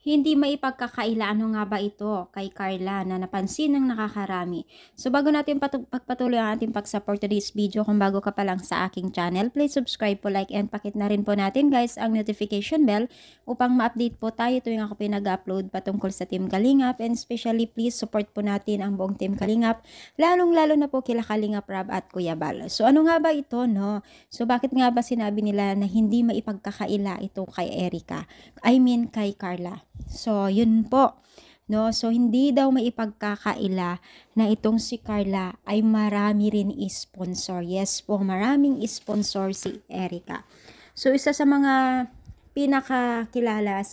Hindi maipagkakaila, ano nga ba ito kay Carla na napansin ng nakakarami. So bago natin pagpatuloy ang ating pag-support today's video, kung bago ka pa lang sa aking channel, please subscribe po, like, and pakit na rin po natin guys ang notification bell upang ma-update po tayo tuwing ako pinag-upload patungkol sa Team Kalingap, and especially please support po natin ang buong Team Kalingap, lalong-lalo na po kila Kalingap Rab at Kuya Bal. So ano nga ba ito, no? So bakit nga ba sinabi nila na hindi maipagkakaila ito kay Erica? I mean kay Carla. So, yun po. No, so hindi daw maipagkakaila na itong si Carla ay marami rin sponsor. Yes po, maraming sponsor si Erica. So, isa sa mga pinakakilala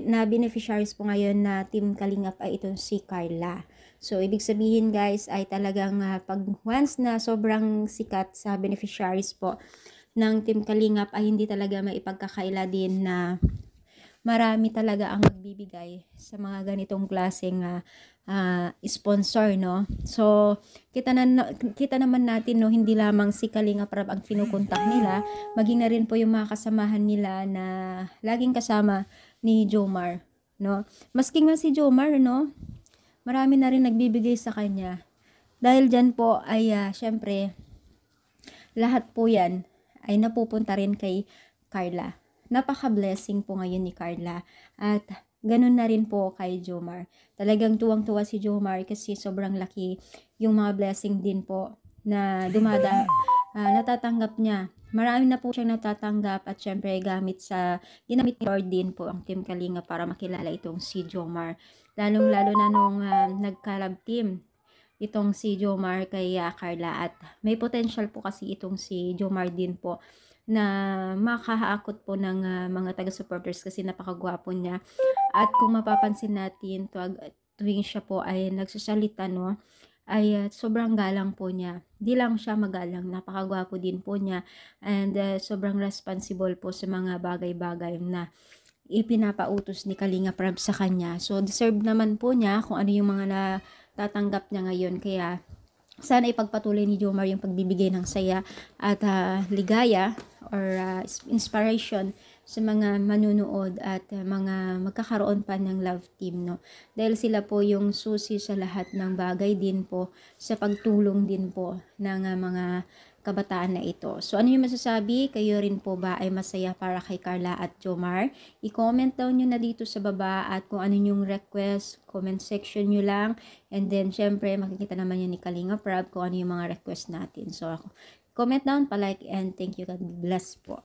na beneficiaries po ngayon na Team Kalingap ay itong si Carla. So, ibig sabihin guys ay talagang pag once na sobrang sikat sa beneficiaries po ng Team Kalingap ay hindi talaga maipagkakaila din na marami talaga ang magbibigay sa mga ganitong klaseng sponsor, no? So, kita naman natin, no, hindi lamang si Kalingap Rab ang kinukontak nila, maging na rin po yung mga kasamahan nila na laging kasama ni Jomar, no? Maski nga si Jomar, no, marami na rin nagbibigay sa kanya. Dahil dyan po ay syempre, lahat po yan ay napupunta rin kay Carla. Napaka-blessing po ngayon ni Carla. At ganun na rin po kay Jomar. Talagang tuwang-tuwa si Jomar kasi sobrang laki yung mga blessing din po na natatanggap niya. Marami na po siyang natatanggap at syempre ginamit ni Lord din po ang Team Kalinga para makilala itong si Jomar. Lalong-lalo na nung nag-collab team itong si Jomar kay Carla, at may potential po kasi itong si Jomar din po na makahaakot po ng mga taga-supporters kasi napakagwapo niya. At kung mapapansin natin tuwing siya po ay nagsasalita, no, ay sobrang galang po niya. Di lang siya magalang, napakagwapo din po niya, and sobrang responsible po sa mga bagay-bagay na ipinapautos ni Kalinga Prab sa kanya. So deserve naman po niya kung ano yung mga natatanggap niya ngayon. Kaya sana ipagpatuloy ni Jomar yung pagbibigay ng saya at ligaya or inspiration sa mga manunood at mga magkakaroon pa ng love team, no? Dahil sila po yung susi sa lahat ng bagay din po, sa pagtulong din po ng mga kabataan na ito. So, ano yung masasabi? Kayo rin po ba ay masaya para kay Carla at Jomar? I-comment down nyo na dito sa baba, at kung ano yung request, comment section nyo lang. And then, syempre, makikita naman yun ni Kalinga Prab kung ano yung mga request natin. So, comment down, pa-like, and thank you. God bless po.